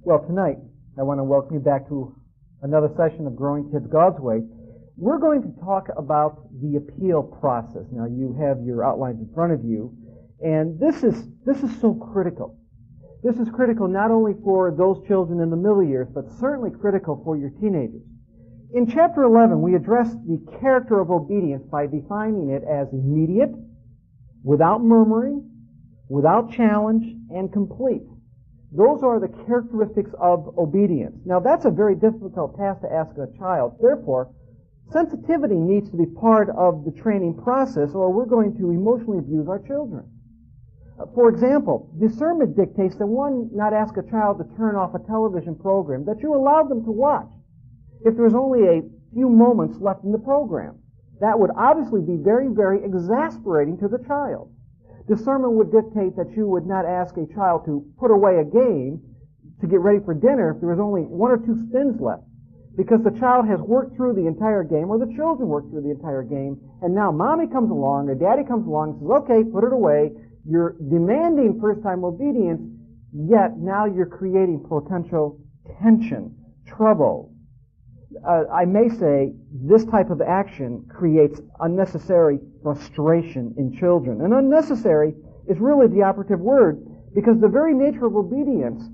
Well, tonight I want to welcome you back to another session of Growing Kids God's Way. We're going to talk about the appeal process. Now, you have your outlines in front of you, and this is so critical. This is critical not only for those children in the middle years, but certainly critical for your teenagers. In Chapter 11, we address the character of obedience by defining it as immediate, without murmuring, without challenge, and complete. Those are the characteristics of obedience. Now, that's a very difficult task to ask a child. Therefore, sensitivity needs to be part of the training process, or we're going to emotionally abuse our children. For example, discernment dictates that one not ask a child to turn off a television program that you allowed them to watch if there's only a few moments left in the program. That would obviously be very, very exasperating to the child. Discernment would dictate that you would not ask a child to put away a game to get ready for dinner if there was only one or two spins left, because the child has worked through the entire game, or the children worked through the entire game, and now mommy comes along or daddy comes along and says, okay, put it away. You're demanding first-time obedience, yet now you're creating potential tension, trouble. I may say this type of action creates unnecessary frustration in children. And unnecessary is really the operative word, because the very nature of obedience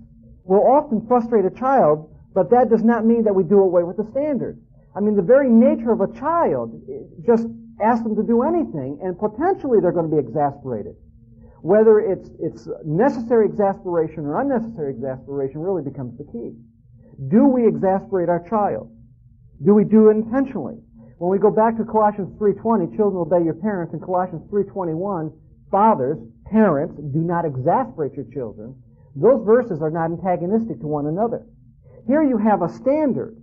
will often frustrate a child, but that does not mean that we do away with the standard. I mean, the very nature of a child, just ask them to do anything, and potentially they're going to be exasperated. Whether it's necessary exasperation or unnecessary exasperation really becomes the key. Do we exasperate our child? Do we do it intentionally? When we go back to Colossians 3:20, children obey your parents, and Colossians 3:21, fathers, parents, do not exasperate your children. Those verses are not antagonistic to one another. Here you have a standard,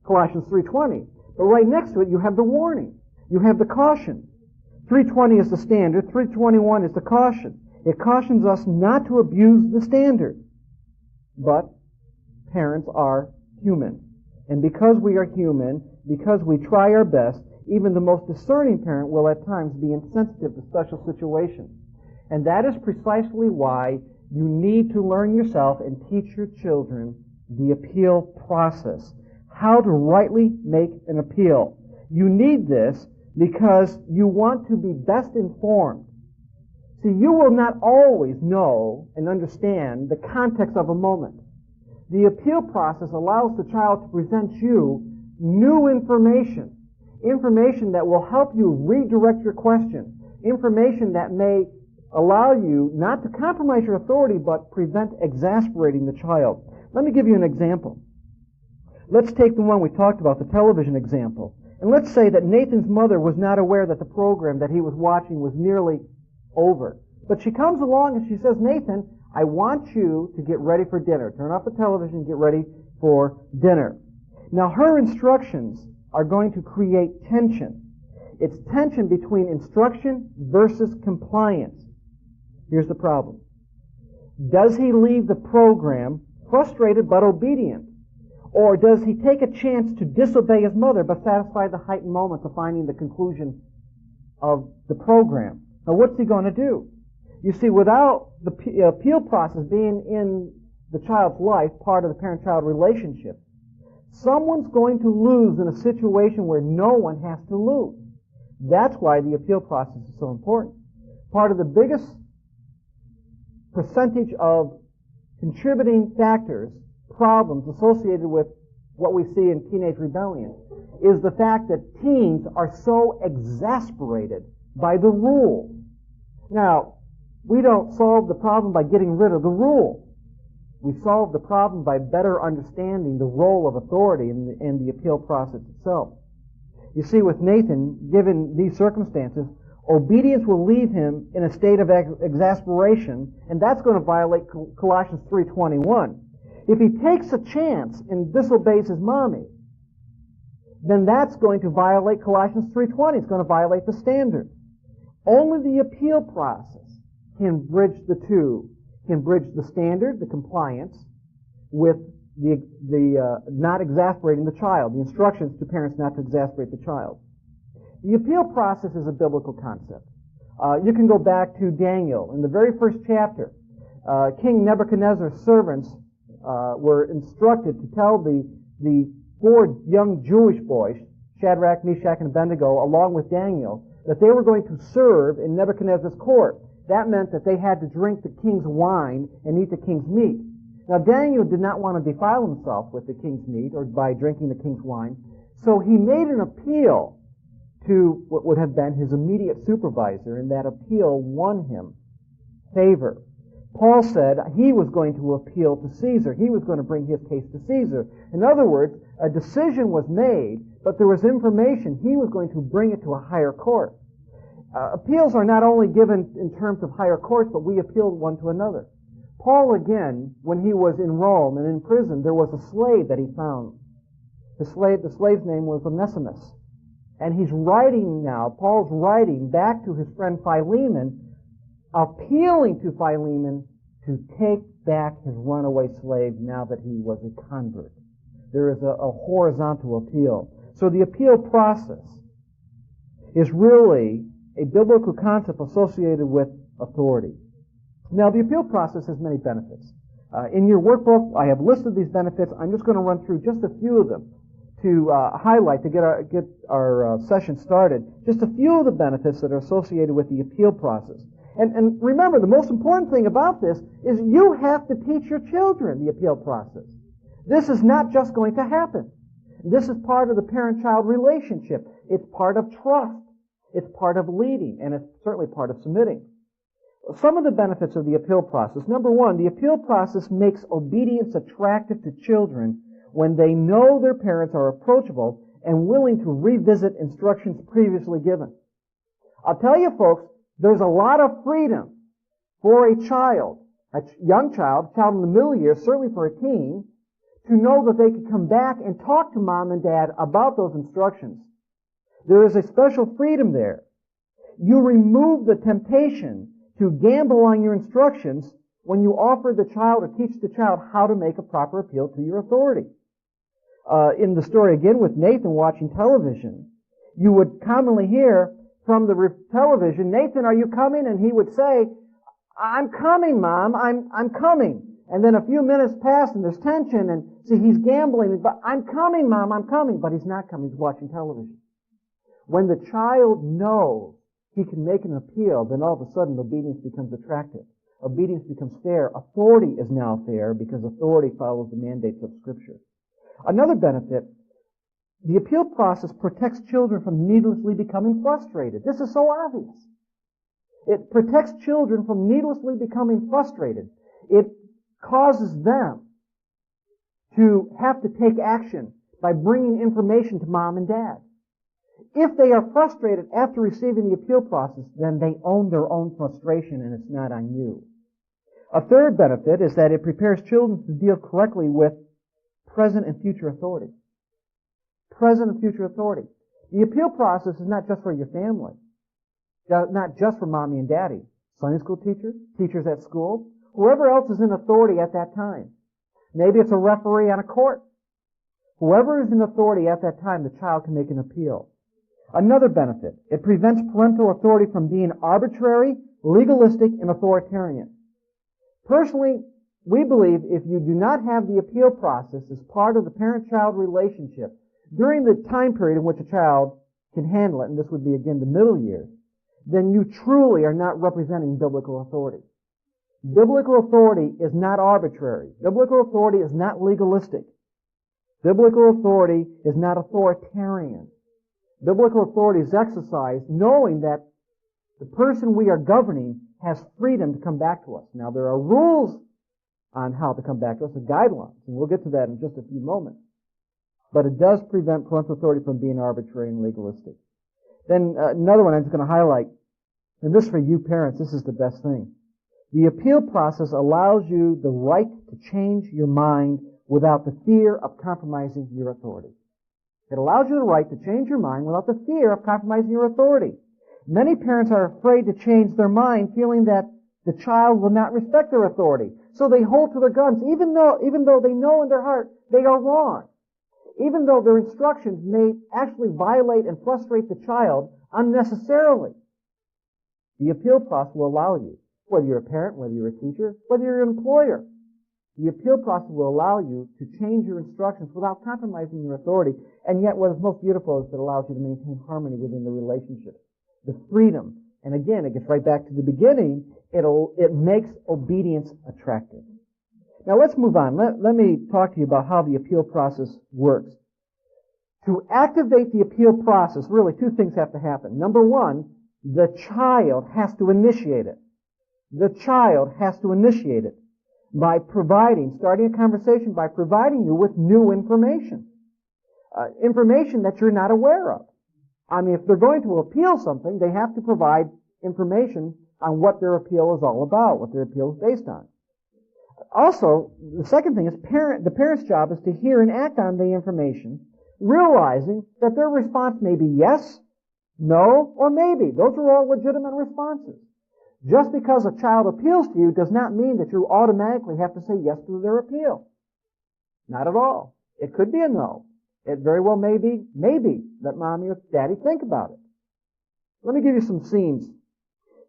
Colossians 3:20, but right next to it you have the warning. You have the caution. 3:20 is the standard, 3:21 is the caution. It cautions us not to abuse the standard. But parents are human. And because we are human, because we try our best, even the most discerning parent will at times be insensitive to special situations. And that is precisely why you need to learn yourself and teach your children the appeal process, how to rightly make an appeal. You need this because you want to be best informed. See, you will not always know and understand the context of a moment. The appeal process allows the child to present you new information that will help you redirect your question, information that may allow you not to compromise your authority, but prevent exasperating the child. Let me give you an example. Let's take the one we talked about, the television example. And let's say that Nathan's mother was not aware that the program that he was watching was nearly over. But she comes along and she says, Nathan, I want you to get ready for dinner. Turn off the television and get ready for dinner. Now, her instructions are going to create tension. It's tension between instruction versus compliance. Here's the problem. Does he leave the program frustrated but obedient? Or does he take a chance to disobey his mother but satisfy the heightened moments of finding the conclusion of the program? Now, what's he going to do? You see, without the appeal process being in the child's life, part of the parent-child relationship, someone's going to lose in a situation where no one has to lose. That's why the appeal process is so important. Part of the biggest percentage of contributing factors, problems associated with what we see in teenage rebellion, is the fact that teens are so exasperated by the rule. Now, we don't solve the problem by getting rid of the rule. We solve the problem by better understanding the role of authority in the appeal process itself. You see, with Nathan, given these circumstances, obedience will leave him in a state of exasperation, and that's going to violate Colossians 3:21. If he takes a chance and disobeys his mommy, then that's going to violate Colossians 3:20. It's going to violate the standard. Only the appeal process can bridge the two, can bridge the standard, the compliance, with the not exasperating the child, the instructions to parents not to exasperate the child. The appeal process is a biblical concept. You can go back to Daniel. In the very first chapter, King Nebuchadnezzar's servants were instructed to tell the 4 young Jewish boys, Shadrach, Meshach, and Abednego, along with Daniel, that they were going to serve in Nebuchadnezzar's court. That meant that they had to drink the king's wine and eat the king's meat. Now, Daniel did not want to defile himself with the king's meat or by drinking the king's wine, so he made an appeal to what would have been his immediate supervisor, and that appeal won him favor. Paul said he was going to appeal to Caesar. He was going to bring his case to Caesar. In other words, a decision was made, but there was information. He was going to bring it to a higher court. Appeals are not only given in terms of higher courts, but we appeal one to another. Paul, again, when he was in Rome and in prison, there was a slave that he found. The slave's name was Onesimus. And he's writing now, Paul's writing back to his friend Philemon, appealing to Philemon to take back his runaway slave now that he was a convert. There is a horizontal appeal. So the appeal process is really a biblical concept associated with authority. Now, the appeal process has many benefits. In your workbook, I have listed these benefits. I'm just going to run through just a few of them to highlight, to get our session started. Just a few of the benefits that are associated with the appeal process. And remember, the most important thing about this is you have to teach your children the appeal process. This is not just going to happen. This is part of the parent-child relationship. It's part of trust. It's part of leading, and it's certainly part of submitting. Some of the benefits of the appeal process. Number one, the appeal process makes obedience attractive to children when they know their parents are approachable and willing to revisit instructions previously given. I'll tell you, folks, there's a lot of freedom for a child, a young child, a child in the middle years, certainly for a teen, to know that they can come back and talk to mom and dad about those instructions. There is a special freedom there. You remove the temptation to gamble on your instructions when you offer the child or teach the child how to make a proper appeal to your authority. In the story again with Nathan watching television, you would commonly hear from the television, "Nathan, are you coming?" And he would say, "I'm coming, Mom, I'm coming." And then a few minutes pass and there's tension and see, he's gambling, but "I'm coming, Mom, I'm coming," but he's not coming, he's watching television. When the child knows he can make an appeal, then all of a sudden obedience becomes attractive. Obedience becomes fair. Authority is now fair because authority follows the mandates of Scripture. Another benefit, the appeal process protects children from needlessly becoming frustrated. This is so obvious. It protects children from needlessly becoming frustrated. It causes them to have to take action by bringing information to mom and dad. If they are frustrated after receiving the appeal process, then they own their own frustration and it's not on you. A third benefit is that it prepares children to deal correctly with present and future authority. Present and future authority. The appeal process is not just for your family, not just for mommy and daddy. Sunday school teachers, teachers at school, whoever else is in authority at that time. Maybe it's a referee on a court. Whoever is in authority at that time, the child can make an appeal. Another benefit, it prevents parental authority from being arbitrary, legalistic, and authoritarian. Personally, we believe if you do not have the appeal process as part of the parent-child relationship during the time period in which a child can handle it, and this would be again the middle years, then you truly are not representing biblical authority. Biblical authority is not arbitrary. Biblical authority is not legalistic. Biblical authority is not authoritarian. Biblical authority is exercised knowing that the person we are governing has freedom to come back to us. Now, there are rules on how to come back to us, and guidelines, and we'll get to that in just a few moments. But it does prevent parental authority from being arbitrary and legalistic. Then another one I'm just going to highlight, and this for you parents, this is the best thing. The appeal process allows you the right to change your mind without the fear of compromising your authority. It allows you the right to change your mind without the fear of compromising your authority. Many parents are afraid to change their mind, feeling that the child will not respect their authority. So they hold to their guns, even though they know in their heart they are wrong. Even though their instructions may actually violate and frustrate the child unnecessarily. The appeal process will allow you, whether you're a parent, whether you're a teacher, whether you're an employer, The appeal process will allow you to change your instructions without compromising your authority, and yet what is most beautiful is that it allows you to maintain harmony within the relationship. The freedom. And again, it gets right back to the beginning. It makes obedience attractive. Now let's move on. Let me talk to you about how the appeal process works. To activate the appeal process, really two things have to happen. Number one, the child has to initiate it. The child has to initiate it by starting a conversation by providing you with new information. Information that you're not aware of. I mean, if they're going to appeal something, they have to provide information on what their appeal is all about, what their appeal is based on. Also, the second thing is the parent's job is to hear and act on the information, realizing that their response may be yes, no, or maybe. Those are all legitimate responses. Just because a child appeals to you does not mean that you automatically have to say yes to their appeal. Not at all. It could be a no. It very well may be, maybe, let mommy or daddy think about it. Let me give you some scenes,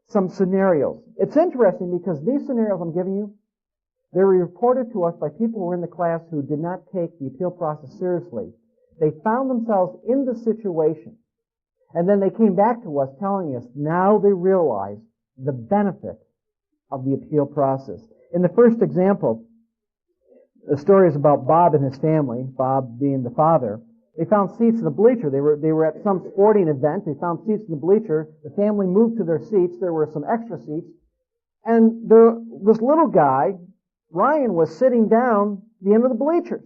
some scenarios. It's interesting because these scenarios I'm giving you, they were reported to us by people who were in the class who did not take the appeal process seriously. They found themselves in the situation, and then they came back to us telling us now they realize the benefit of the appeal process. In the first example, the story is about Bob and his family, Bob being the father. They found seats in the bleacher. They were at some sporting event. They found seats in the bleacher. The family moved to their seats. There were some extra seats. And this little guy, Ryan, was sitting down the end of the bleachers.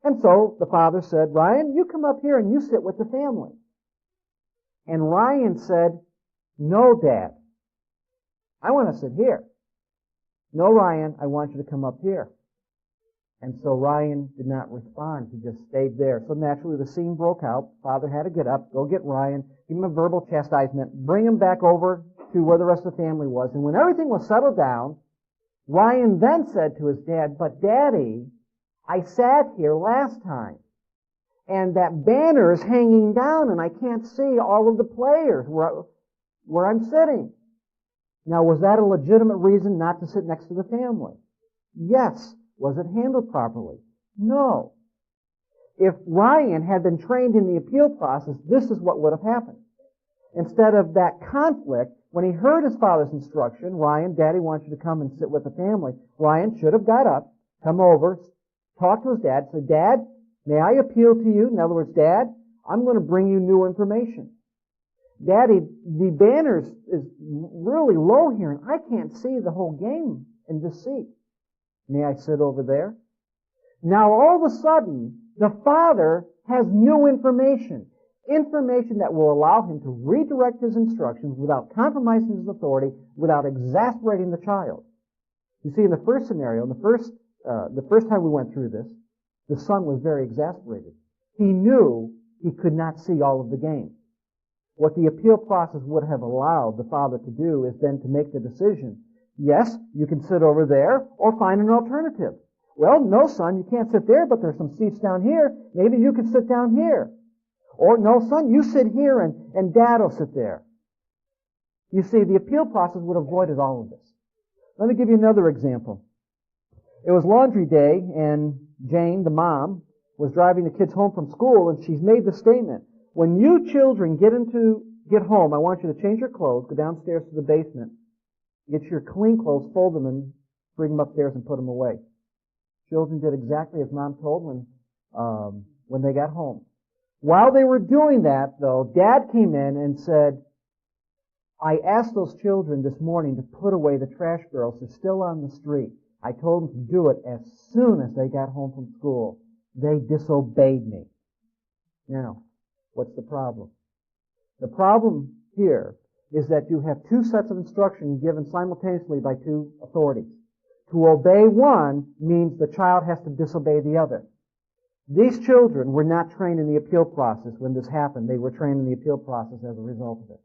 And so the father said, Ryan, you come up here and you sit with the family. And Ryan said, no, Dad. I want to sit here. No, Ryan, I want you to come up here. And so Ryan did not respond. He just stayed there. So naturally the scene broke out. Father had to get up, go get Ryan, give him a verbal chastisement, bring him back over to where the rest of the family was. And when everything was settled down, Ryan then said to his dad, but Daddy, I sat here last time. And that banner is hanging down and I can't see all of the players where I'm sitting. Now, was that a legitimate reason not to sit next to the family? Yes. Was it handled properly? No. If Ryan had been trained in the appeal process, this is what would have happened. Instead of that conflict, when he heard his father's instruction, Ryan, Daddy wants you to come and sit with the family, Ryan should have got up, come over, talked to his dad, said, Dad, may I appeal to you? In other words, Dad, I'm going to bring you new information. Daddy, the banners is really low here, and I can't see the whole game in this seat. May I sit over there? Now, all of a sudden, the father has new information. Information that will allow him to redirect his instructions without compromising his authority, without exasperating the child. You see, in the first scenario, the first time we went through this, the son was very exasperated. He knew he could not see all of the game. What the appeal process would have allowed the father to do is then to make the decision. Yes, you can sit over there, or find an alternative. Well, no, son, you can't sit there, but there's some seats down here. Maybe you can sit down here. Or, no, son, you sit here and Dad will sit there. You see, the appeal process would have avoided all of this. Let me give you another example. It was laundry day, and Jane, the mom, was driving the kids home from school, and she's made the statement, when you children get home, I want you to change your clothes, go downstairs to the basement, get your clean clothes, fold them, and bring them upstairs and put them away. Children did exactly as Mom told when they got home. While they were doing that, though, Dad came in and said, I asked those children this morning to put away the trash barrels. They're still on the street. I told them to do it as soon as they got home from school. They disobeyed me. Now, what's the problem? The problem here is that you have two sets of instruction given simultaneously by two authorities. To obey one means the child has to disobey the other. These children were not trained in the appeal process when this happened. They were trained in the appeal process as a result of it.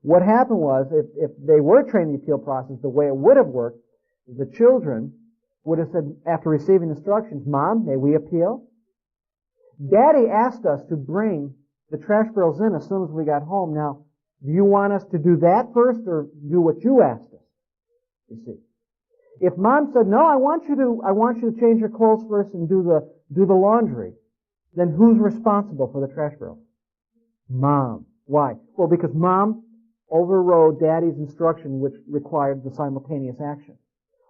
What happened was, if they were trained in the appeal process the way it would have worked, the children would have said, after receiving instructions, Mom, may we appeal? Daddy asked us to bring the trash barrels in as soon as we got home. Now, do you want us to do that first or do what you asked us? You see. If mom said, no, I want you to change your clothes first and do the laundry, then who's responsible for the trash barrel? Mom. Why? Well, because mom overrode daddy's instruction, which required the simultaneous action.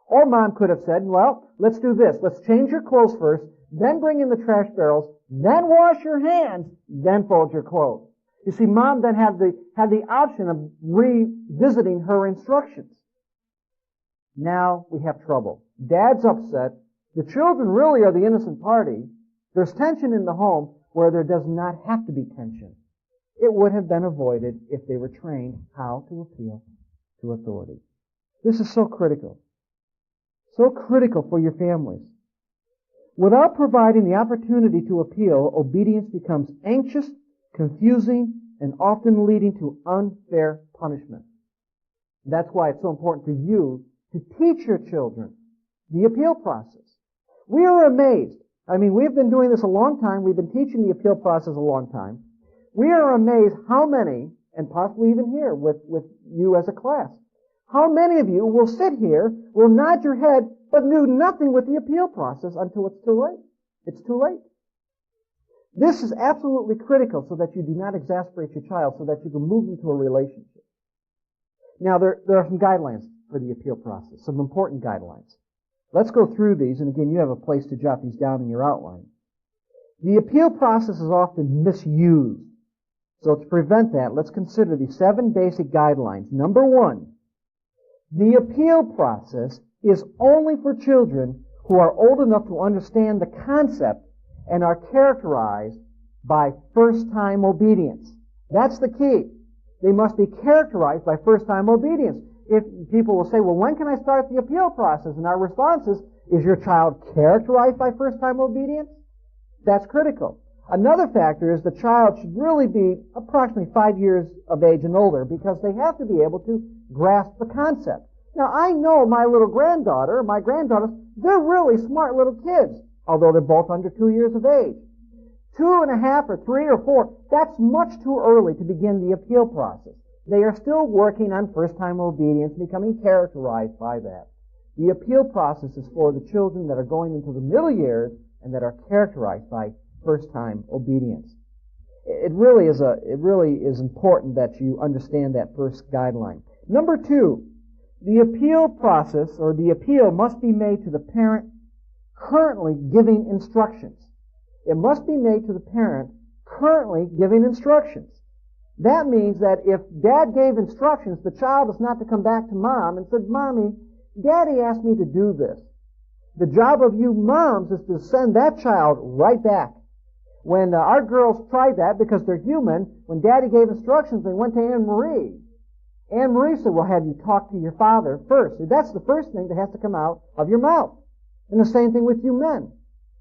Or mom could have said, well, let's do this. Let's change your clothes first, then bring in the trash barrels, then wash your hands, then fold your clothes. You see, mom then had the option of revisiting her instructions. Now we have trouble. Dad's upset. The children really are the innocent party. There's tension in the home where there does not have to be tension. It would have been avoided if they were trained how to appeal to authority. This is so critical. So critical for your families. Without providing the opportunity to appeal, obedience becomes anxious, confusing, and often leading to unfair punishment. That's why it's so important for you to teach your children the appeal process. We are amazed. I mean, we've been doing this a long time. We've been teaching the appeal process a long time. We are amazed how many, and possibly even here with you as a class, how many of you will sit here, will nod your head, but do nothing with the appeal process until it's too late. It's too late. This is absolutely critical so that you do not exasperate your child, so that you can move into a relationship. Now, there are some guidelines for the appeal process, some important guidelines. Let's go through these, and again, you have a place to jot these down in your outline. The appeal process is often misused. So to prevent that, let's consider the 7 basic guidelines. Number 1, the appeal process is only for children who are old enough to understand the concept and are characterized by first-time obedience. That's the key. They must be characterized by first-time obedience. If people will say, well, when can I start the appeal process? And our response is your child characterized by first-time obedience? That's critical. Another factor is the child should really be approximately 5 years of age and older, because they have to be able to grasp the concept. Now, I know my little granddaughter, my granddaughters, they're really smart little kids, although they're both under 2 years of age. 2.5 or 3 or 4, that's much too early to begin the appeal process. They are still working on first-time obedience, becoming characterized by that. The appeal process is for the children that are going into the middle years and that are characterized by first-time obedience. It really is important that you understand that first guideline. Number 2, the appeal process, or the appeal, must be made to the parent currently giving instructions. It must be made to the parent currently giving instructions. That means that if dad gave instructions, the child is not to come back to mom and say, Mommy, Daddy asked me to do this. The job of you moms is to send that child right back. When our girls tried that, because they're human, when Daddy gave instructions, they went to Anne Marie. Anne Marie said, well, have you talked to your father first? That's the first thing that has to come out of your mouth. And the same thing with you men.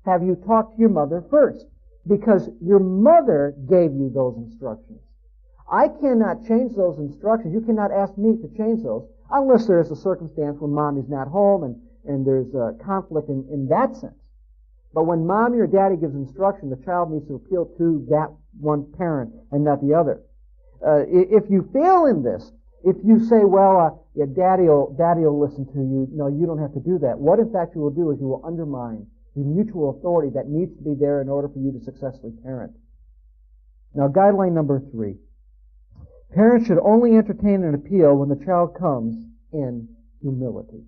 Have you talked to your mother first? Because your mother gave you those instructions. I cannot change those instructions. You cannot ask me to change those unless there's a circumstance when Mommy's not home and there's a conflict in that sense. But when Mommy or Daddy gives instruction, the child needs to appeal to that one parent and not the other. If you fail in this, if you say, well, yeah, Daddy will listen to you, no, you don't have to do that. What in fact you will do is you will undermine the mutual authority that needs to be there in order for you to successfully parent. Now, guideline number 3. Parents should only entertain an appeal when the child comes in humility.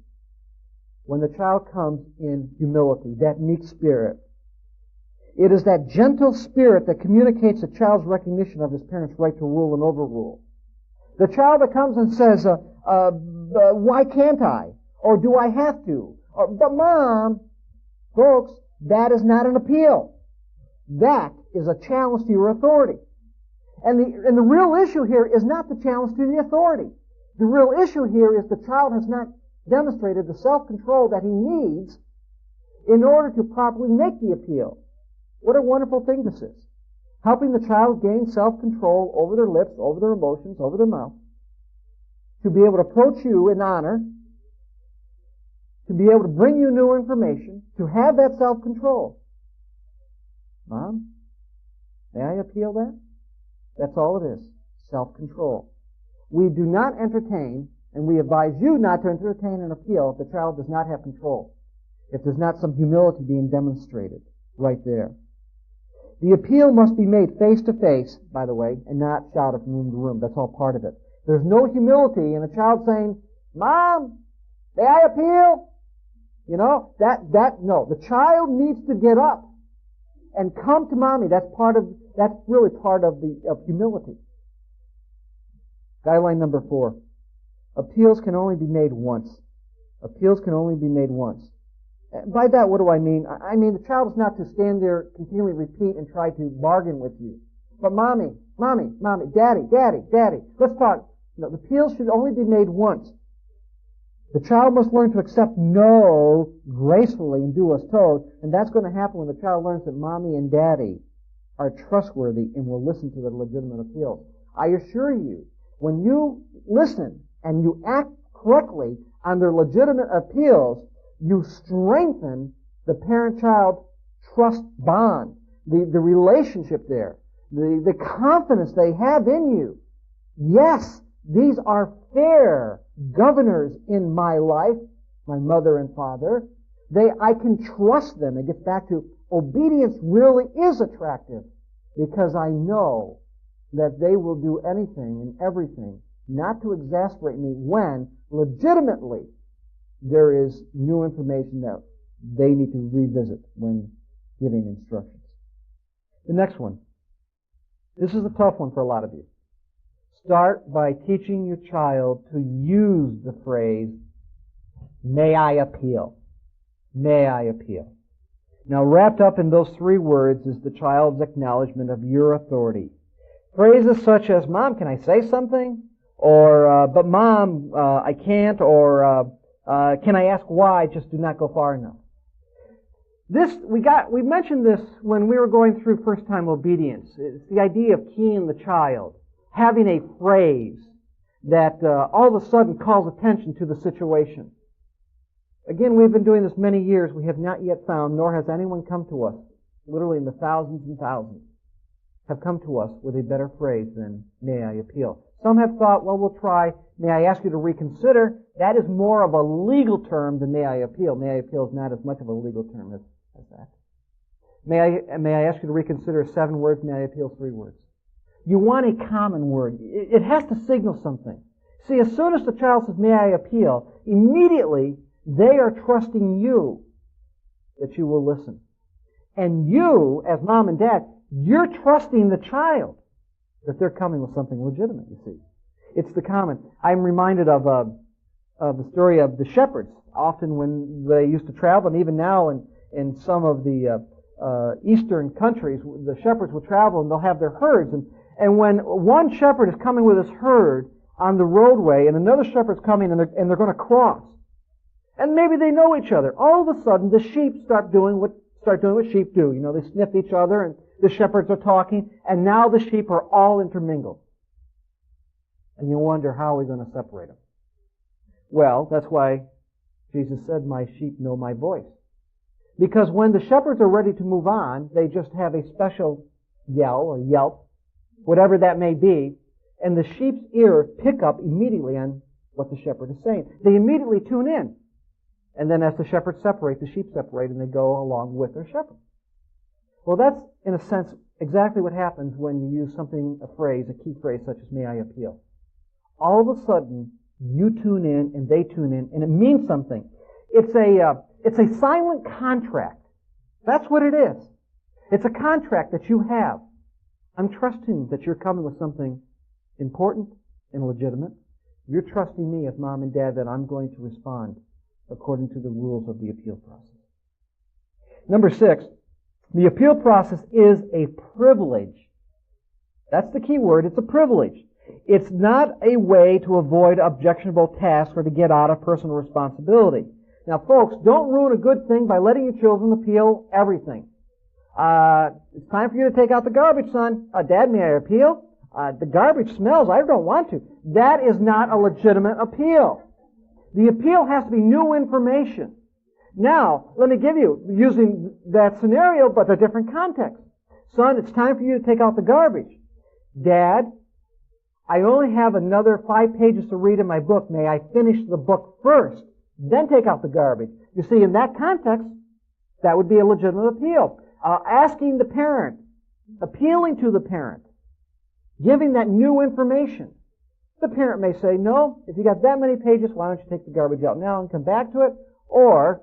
When the child comes in humility, that meek spirit. It is that gentle spirit that communicates a child's recognition of his parents' right to rule and overrule. The child that comes and says, why can't I? Or do I have to? Or, but Mom, folks, that is not an appeal. That is a challenge to your authority. And the real issue here is not the challenge to the authority. The real issue here is the child has not demonstrated the self-control that he needs in order to properly make the appeal. What a wonderful thing this is. Helping the child gain self-control over their lips, over their emotions, over their mouth, to be able to approach you in honor, to be able to bring you new information, to have that self-control. Mom, may I appeal that? That's all it is. Self-control. We do not entertain And we advise you not to entertain an appeal if the child does not have control, if there's not some humility being demonstrated right there. The appeal must be made face-to-face, by the way, and not shouted from room to room. That's all part of it. There's no humility in a child saying, Mom, may I appeal? You know, no. The child needs to get up and come to Mommy. That's really part of humility. Guideline number 4. Appeals can only be made once. Appeals can only be made once. By that, what do I mean? I mean the child is not to stand there, continually repeat and try to bargain with you. But Mommy, Daddy, let's talk. No, the appeals should only be made once. The child must learn to accept no gracefully and do as told, and that's going to happen when the child learns that Mommy and Daddy are trustworthy and will listen to the legitimate appeals. I assure you, when you listen and you act correctly on their legitimate appeals, you strengthen the parent-child trust bond, the relationship there, the confidence they have in you. Yes, these are fair governors in my life, my mother and father. I can trust them. It gets back to obedience really is attractive because I know that they will do anything and everything not to exasperate me when legitimately there is new information that they need to revisit when giving instructions. The next one. This is a tough one for a lot of you. Start by teaching your child to use the phrase, may I appeal? May I appeal? Now, wrapped up in those 3 words is the child's acknowledgement of your authority. Phrases such as, Mom, can I say something? Or, but Mom, I can't. Or, can I ask why? Just do not go far enough. We mentioned this when we were going through first-time obedience. It's the idea of keying the child, having a phrase that all of a sudden calls attention to the situation. Again, we've been doing this many years. We have not yet found, nor has anyone come to us, literally in the thousands and thousands, have come to us with a better phrase than, may I appeal. Some have thought, well, we'll try, may I ask you to reconsider? That is more of a legal term than may I appeal. May I appeal is not as much of a legal term as that. May I ask you to reconsider 7 words? May I appeal 3 words? You want a common word. It has to signal something. See, as soon as the child says, may I appeal, immediately they are trusting you that you will listen. And you, as mom and dad, you're trusting the child that they're coming with something legitimate, you see. It's the common. I'm reminded of the story of the shepherds. Often when they used to travel, and even now in some of the eastern countries, the shepherds will travel and they'll have their herds. And when one shepherd is coming with his herd on the roadway and another shepherd's coming and they're going to cross, and maybe they know each other, all of a sudden the sheep start doing what sheep do. You know, they sniff each other and the shepherds are talking, and now the sheep are all intermingled. And you wonder, how are we going to separate them? Well, that's why Jesus said, my sheep know my voice. Because when the shepherds are ready to move on, they just have a special yell or yelp, whatever that may be, and the sheep's ear pick up immediately on what the shepherd is saying. They immediately tune in. And then as the shepherds separate, the sheep separate and they go along with their shepherd. Well, that's, in a sense, exactly what happens when you use a phrase, a key phrase such as, may I appeal. All of a sudden, you tune in and they tune in, and it means something. It's a silent contract. That's what it is. It's a contract that you have. I'm trusting that you're coming with something important and legitimate. You're trusting me as mom and dad that I'm going to respond according to the rules of the appeal process. Number 6, the appeal process is a privilege. That's the key word. It's a privilege. It's not a way to avoid objectionable tasks or to get out of personal responsibility. Now, folks, don't ruin a good thing by letting your children appeal everything. It's time for you to take out the garbage, son. Dad, may I appeal? The garbage smells. I don't want to. That is not a legitimate appeal. The appeal has to be new information. Now, let me give you, using that scenario, but a different context. Son, it's time for you to take out the garbage. Dad, I only have another 5 pages to read in my book. May I finish the book first, then take out the garbage? You see, in that context, that would be a legitimate appeal. Asking the parent, appealing to the parent, giving that new information. The parent may say, no, if you got that many pages, why don't you take the garbage out now and come back to it? Or,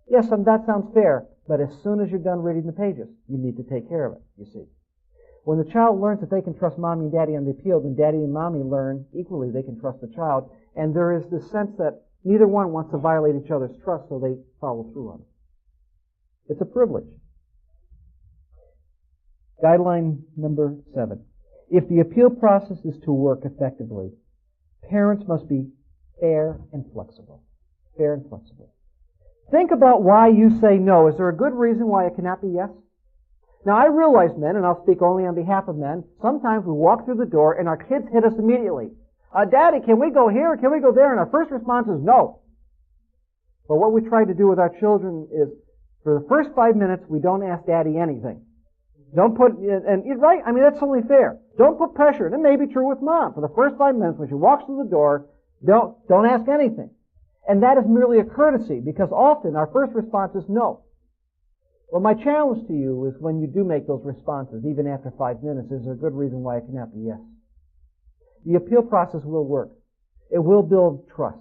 yes, that sounds fair, but as soon as you're done reading the pages, you need to take care of it, you see. When the child learns that they can trust mommy and daddy on the appeal, then daddy and mommy learn equally they can trust the child. And there is this sense that neither one wants to violate each other's trust, so they follow through on it. It's a privilege. Guideline number 7. If the appeal process is to work effectively, parents must be fair and flexible. Fair and flexible. Think about why you say no. Is there a good reason why it cannot be yes? Now, I realize, men, and I'll speak only on behalf of men, sometimes we walk through the door and our kids hit us immediately. Daddy, can we go here or can we go there? And our first response is no. But what we try to do with our children is, for the first 5 minutes, we don't ask Daddy anything. Don't put, and you're right, I mean, that's only fair. Don't put pressure, and it may be true with Mom. For the first 5 minutes, when she walks through the door, don't ask anything. And that is merely a courtesy, because often our first response is no. Well, my challenge to you is when you do make those responses, even after 5 minutes, is there a good reason why it cannot be yes? The appeal process will work. It will build trust.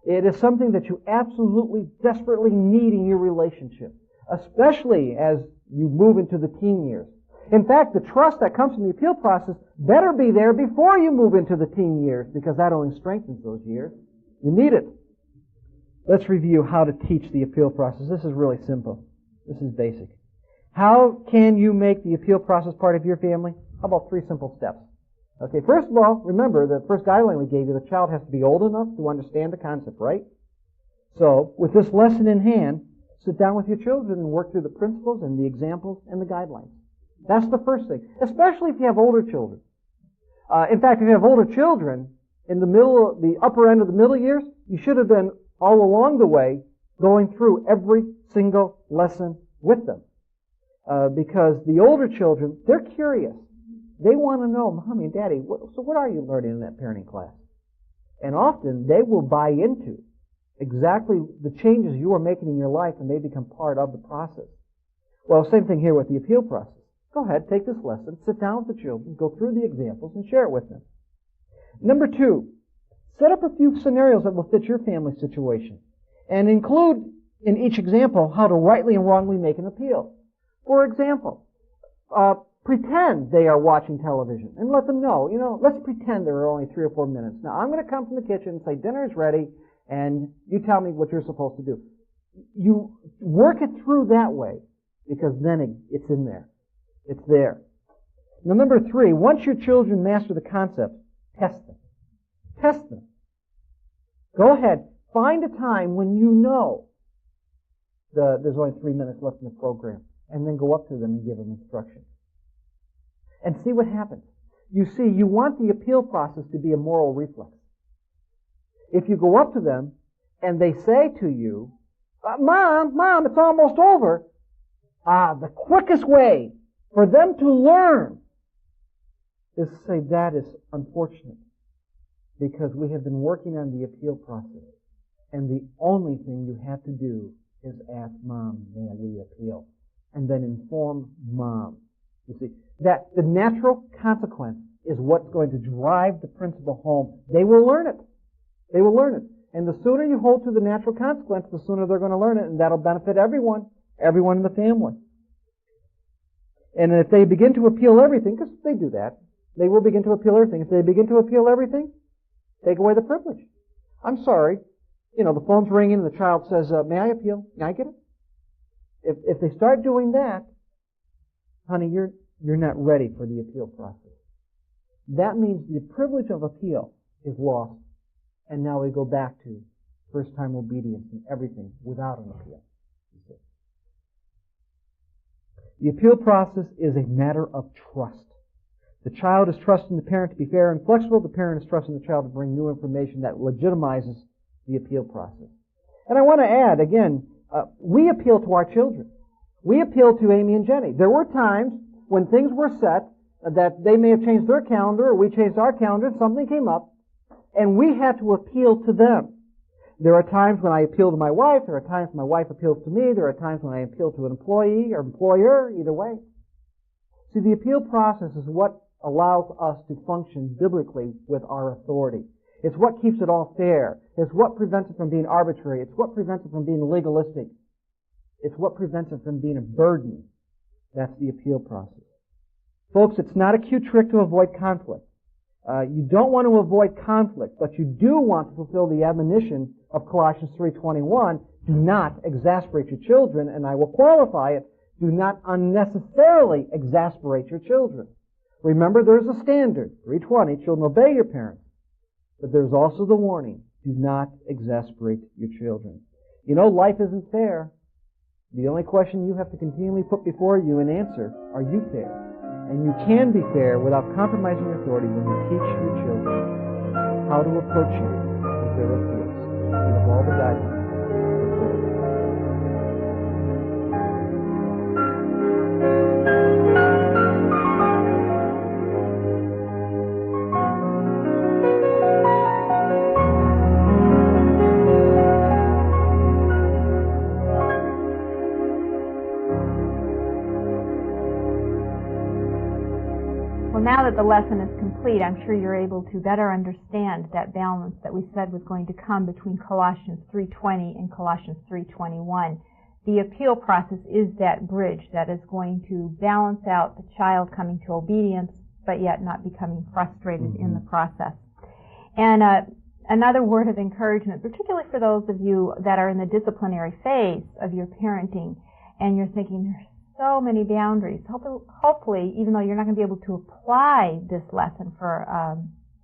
It is something that you absolutely, desperately need in your relationship, especially as you move into the teen years. In fact, the trust that comes from the appeal process better be there before you move into the teen years, because that only strengthens those years. You need it. Let's review how to teach the appeal process. This is really simple. This is basic. How can you make the appeal process part of your family? How about 3 simple steps? Okay, first of all, remember the first guideline we gave you, the child has to be old enough to understand the concept, right? So, with this lesson in hand, sit down with your children and work through the principles and the examples and the guidelines. That's the first thing, especially if you have older children. In fact, if you have older children, in the upper end of the middle years, you should have been all along the way going through every single lesson with them. Because the older children, they're curious. They want to know, Mommy and Daddy, so what are you learning in that parenting class? And often they will buy into exactly the changes you are making in your life, and they become part of the process. Well, same thing here with the appeal process. Go ahead, take this lesson, sit down with the children, go through the examples, and share it with them. Number 2, set up a few scenarios that will fit your family situation, and include in each example how to rightly and wrongly make an appeal. For example, pretend they are watching television and let them know, let's pretend there are only 3 or 4 minutes. Now, I'm going to come from the kitchen and say, dinner is ready, and you tell me what you're supposed to do. You work it through that way, because then it's in there. It's there. Now, number 3, once your children master the concept, test them. Test them. Go ahead. Find a time when you know there's only 3 minutes left in the program, and then go up to them and give them instruction. And see what happens. You see, you want the appeal process to be a moral reflex. If you go up to them and they say to you, Mom, it's almost over, the quickest way for them to learn is to say, that is unfortunate, because we have been working on the appeal process, and the only thing you have to do is ask Mom, may we appeal? And then inform Mom. You see, that the natural consequence is what's going to drive the principle home. They will learn it. They will learn it. And the sooner you hold to the natural consequence, the sooner they're going to learn it, and that'll benefit everyone in the family. And if they begin to appeal everything, because they do that, they will begin to appeal everything. If they begin to appeal everything, take away the privilege. I'm sorry. The phone's ringing and the child says, may I appeal? May I get it? If they start doing that, honey, you're not ready for the appeal process. That means the privilege of appeal is lost, and now we go back to first-time obedience and everything without an appeal. The appeal process is a matter of trust. The child is trusting the parent to be fair and flexible. The parent is trusting the child to bring new information that legitimizes the appeal process. And I want to add, again, we appeal to our children. We appeal to Amy and Jenny. There were times when things were set that they may have changed their calendar or we changed our calendar, something came up, and we had to appeal to them. There are times when I appeal to my wife, there are times when my wife appeals to me, there are times when I appeal to an employee or employer, either way. See, the appeal process is what allows us to function biblically with our authority. It's what keeps it all fair. It's what prevents it from being arbitrary. It's what prevents it from being legalistic. It's what prevents it from being a burden. That's the appeal process. Folks, it's not a cute trick to avoid conflict. You don't want to avoid conflict, but you do want to fulfill the admonition of Colossians 3:21, do not exasperate your children, and I will qualify it, do not unnecessarily exasperate your children. Remember, there's a standard, 3:20, children obey your parents. But there's also the warning, do not exasperate your children. You know, life isn't fair. The only question you have to continually put before you and answer, are you fair? And you can be fair without compromising your authority when you teach your children how to approach you with their appeals. You have all the guidance. Now that the lesson is complete, I'm sure you're able to better understand that balance that we said was going to come between Colossians 3:20 and Colossians 3:21. The appeal process is that bridge that is going to balance out the child coming to obedience, but yet not becoming frustrated in the process. And another word of encouragement, particularly for those of you that are in the disciplinary phase of your parenting, and you're thinking, there's so many boundaries. Hopefully, even though you're not going to be able to apply this lesson for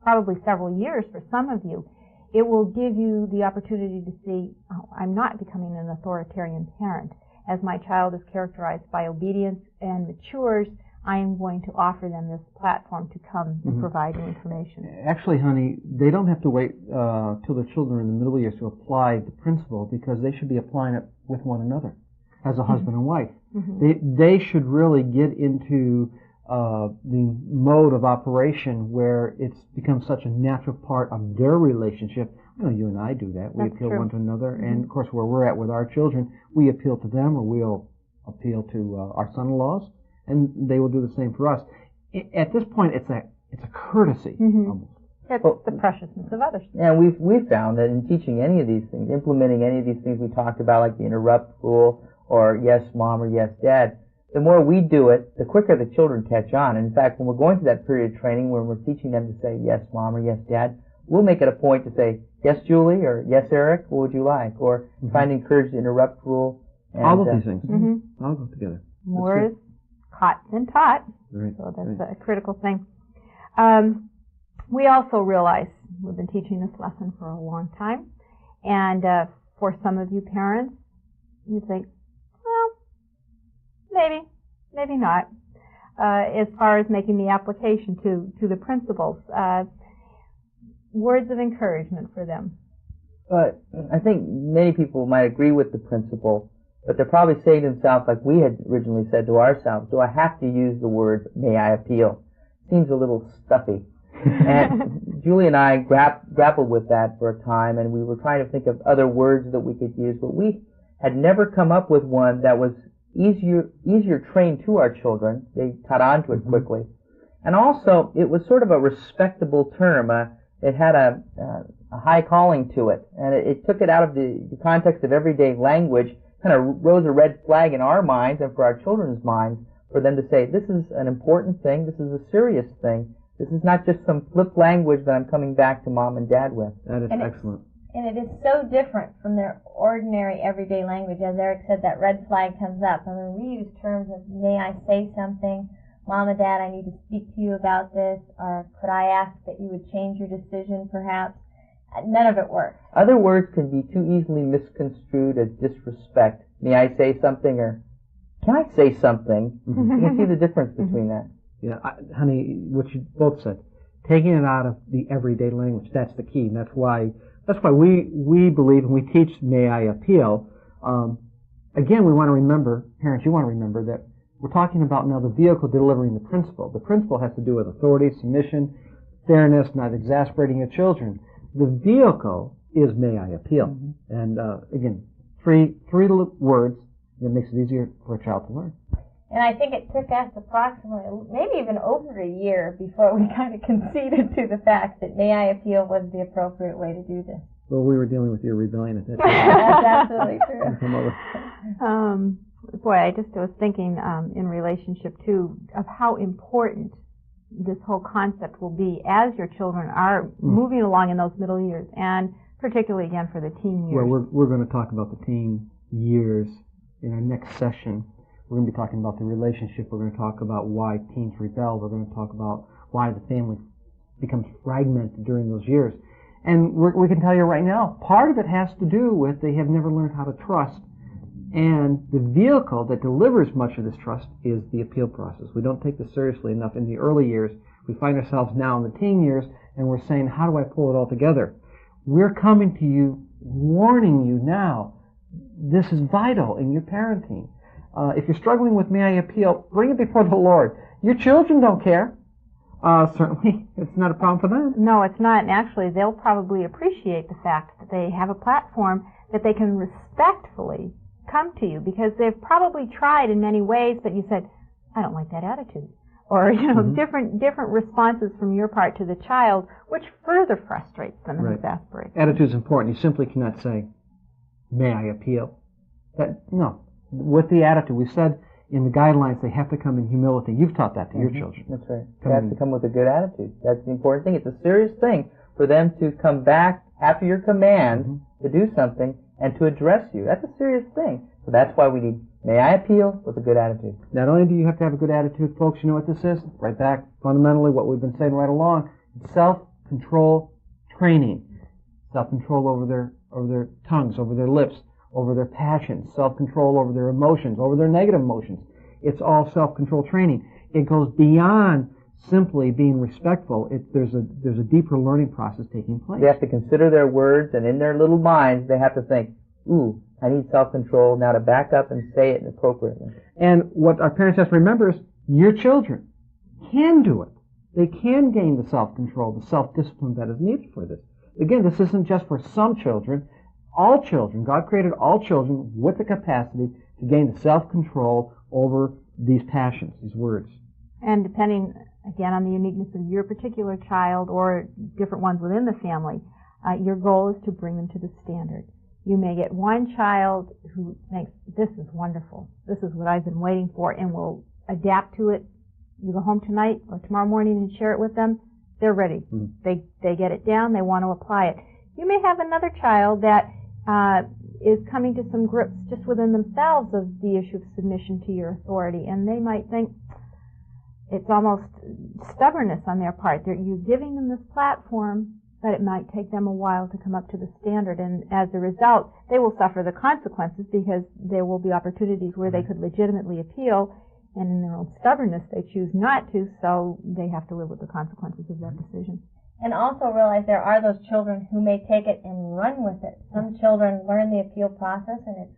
probably several years for some of you, it will give you the opportunity to see, oh, I'm not becoming an authoritarian parent. As my child is characterized by obedience and matures, I am going to offer them this platform to come and provide the information. Actually, honey, they don't have to wait till the children are in the middle years to apply the principle, because they should be applying it with one another as a husband and wife. They should really get into the mode of operation where it's become such a natural part of their relationship. You know, you and I do that. We That's appeal true. one to another, and of course, where we're at with our children, we appeal to them, or we'll appeal to our son-in-laws, and they will do the same for us. At this point, it's a courtesy. Almost. It's the preciousness of others. And we've found that in teaching any of these things, implementing any of these things we talked about, like the interrupt rule, or yes, mom, or yes, dad, the more we do it, the quicker the children catch on. And in fact, when we're going through that period of training, when we're teaching them to say yes, mom, or yes, dad, we'll make it a point to say yes, Julie, or yes, Eric, what would you like? Or trying to encourage the interrupt rule. And, all of these things. All go together. More is caught than taught. Right. So that's a critical thing. We also realize, we've been teaching this lesson for a long time, and for some of you parents, you think, well, maybe not, as far as making the application to the principles. Words of encouragement for them. But I think many people might agree with the principle, but they're probably saying to themselves, like we had originally said to ourselves, do I have to use the words, may I appeal? Seems a little stuffy. And Julie and I grappled with that for a time, and we were trying to think of other words that we could use, but we had never come up with one that was easier trained to our children. They caught on to it quickly. And also, it was sort of a respectable term. It had a high calling to it, and it took it out of the context of everyday language, kind of rose a red flag in our minds and for our children's minds, for them to say, this is an important thing, this is a serious thing, this is not just some flip language that I'm coming back to mom and dad with. That is excellent. And it is so different from their ordinary everyday language. As Eric said, that red flag comes up. I mean, we use terms of, may I say something? Mom and Dad, I need to speak to you about this. Or could I ask that you would change your decision, perhaps? None of it works. Other words can be too easily misconstrued as disrespect. May I say something? Or can I say something? You can see the difference between that. Yeah, honey, what you both said, taking it out of the everyday language, that's the key. And that's why we believe, and we teach, may I appeal. Again, we want to remember, parents, you want to remember that We're talking about now the vehicle delivering the principle. The principle has to do with authority, submission, fairness, not exasperating your children. The vehicle is may I appeal. Mm-hmm. And again, three words that makes it easier for a child to learn. And I think it took us approximately, maybe even over a year before we kind of conceded to the fact that may I appeal was the appropriate way to do this. Well, we were dealing with your rebellion at that time. That's absolutely true. Boy, I just was thinking in relationship to of how important this whole concept will be as your children are moving along in those middle years, and particularly again for the teen years. Well, we're going to talk about the teen years in our next session. We're going to be talking about the relationship. We're going to talk about why teens rebel. We're going to talk about why the family becomes fragmented during those years. And we can tell you right now, part of it has to do with they have never learned how to trust. And the vehicle that delivers much of this trust is the appeal process. We don't take this seriously enough in the early years. We find ourselves now in the teen years, and we're saying, how do I pull it all together? We're coming to you, warning you now, this is vital in your parenting. If you're struggling with may I appeal, bring it before the Lord. Your children don't care. Certainly, it's not a problem for them. No, it's not. And actually, they'll probably appreciate the fact that they have a platform that they can respectfully come to you, because they've probably tried in many ways, but you said, I don't like that attitude. Or, different responses from your part to the child, which further frustrates them and exasperates them. Attitude is important. You simply cannot say, may I appeal? No. With the attitude, we said in the guidelines they have to come in humility. You've taught that to your children. That's right. They have to come with a good attitude. That's the important thing. It's a serious thing for them to come back after your command to do something and to address you. That's a serious thing. So that's why we need, may I appeal, with a good attitude. Not only do you have to have a good attitude, folks, you know what this is? Right back, fundamentally, what we've been saying right along. Self-control training. Self-control over their tongues, over their lips, over their passions, self-control over their emotions, over their negative emotions. It's all self-control training. It goes beyond simply being respectful. There's a deeper learning process taking place. They have to consider their words, and in their little minds, they have to think, ooh, I need self-control now to back up and say it appropriately. And what our parents have to remember is your children can do it. They can gain the self-control, the self-discipline that is needed for this. Again, this isn't just for some children. All children, God created all children with the capacity to gain the self-control over these passions, these words. And depending, again, on the uniqueness of your particular child or different ones within the family, your goal is to bring them to the standard. You may get one child who thinks, this is wonderful, this is what I've been waiting for, and will adapt to it. You go home tonight or tomorrow morning and share it with them, they're ready. They get it down, they want to apply it. You may have another child that is coming to some grips just within themselves of the issue of submission to your authority, and they might think it's almost stubbornness on their part. You're giving them this platform, but it might take them a while to come up to the standard, and as a result, they will suffer the consequences, because there will be opportunities where they could legitimately appeal, and in their own stubbornness they choose not to, so they have to live with the consequences of that decision. And also realize there are those children who may take it and run with it. Some children learn the appeal process, and it's,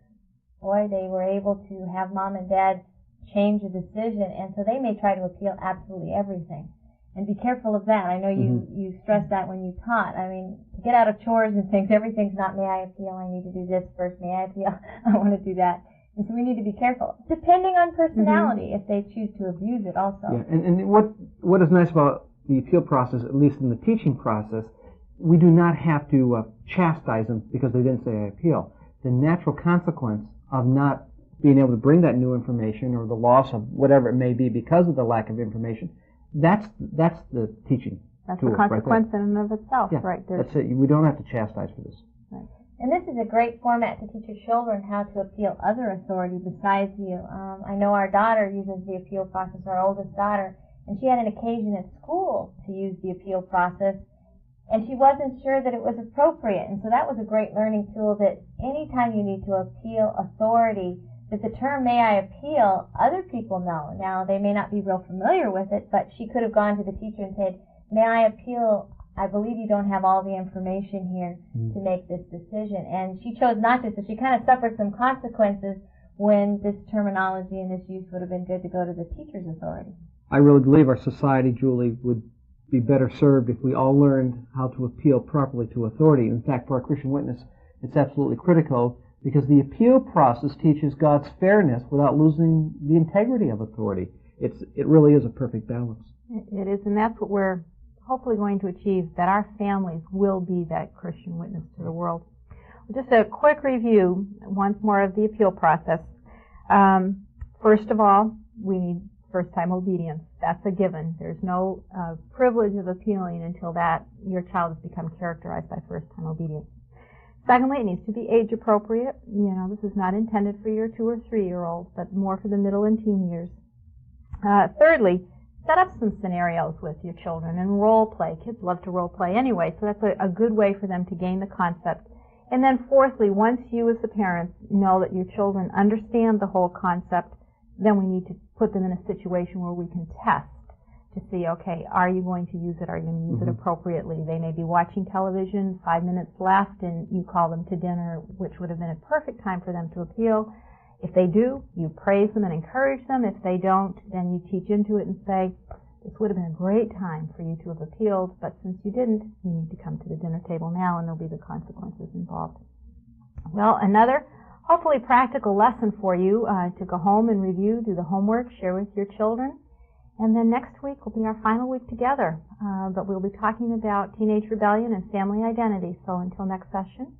boy, they were able to have mom and dad change a decision, and so they may try to appeal absolutely everything. And be careful of that. I know you stressed that when you taught. I mean, to get out of chores and things, everything's not, may I appeal, I need to do this first, may I appeal, I want to do that. And so we need to be careful, depending on personality, if they choose to abuse it also. Yeah, and what is nice about the appeal process, at least in the teaching process, we do not have to chastise them because they didn't say I appeal. The natural consequence of not being able to bring that new information, or the loss of whatever it may be because of the lack of information, that's the teaching. That's tool the consequence right in and of itself, yeah, right? That's it. We don't have to chastise for this. Right. And this is a great format to teach your children how to appeal other authority besides you. I know our daughter uses the appeal process, our oldest daughter, and she had an occasion at school to use the appeal process, and she wasn't sure that it was appropriate. And so that was a great learning tool, that anytime you need to appeal authority, that the term may I appeal, other people know. Now, they may not be real familiar with it, but she could have gone to the teacher and said, may I appeal, I believe you don't have all the information here to make this decision. And she chose not to, so she kind of suffered some consequences when this terminology and this use would have been good to go to the teacher's authority. I really believe our society, Julie, would be better served if we all learned how to appeal properly to authority. In fact, for our Christian witness, it's absolutely critical because the appeal process teaches God's fairness without losing the integrity of authority. It really is a perfect balance. It is, and that's what we're hopefully going to achieve, that our families will be that Christian witness to the world. Just a quick review once more of the appeal process. First of all, we need first-time obedience. That's a given. There's no privilege of appealing until that your child has become characterized by first-time obedience. Secondly, it needs to be age appropriate. This is not intended for your 2 or 3-year-olds, but more for the middle and teen years. Thirdly, set up some scenarios with your children and role play. Kids love to role play anyway, so that's a good way for them to gain the concept. And then fourthly, once you as the parents know that your children understand the whole concept, then we need to put them in a situation where we can test to see, okay, are you going to use it? Are you going to use it appropriately? They may be watching television, 5 minutes left, and you call them to dinner, which would have been a perfect time for them to appeal. If they do, you praise them and encourage them. If they don't, then you teach into it and say, this would have been a great time for you to have appealed, but since you didn't, you need to come to the dinner table now, and there'll be the consequences involved. Well, another hopefully practical lesson for you to go home and review, do the homework, share with your children. And then next week will be our final week together. But we'll be talking about teenage rebellion and family identity. So until next session,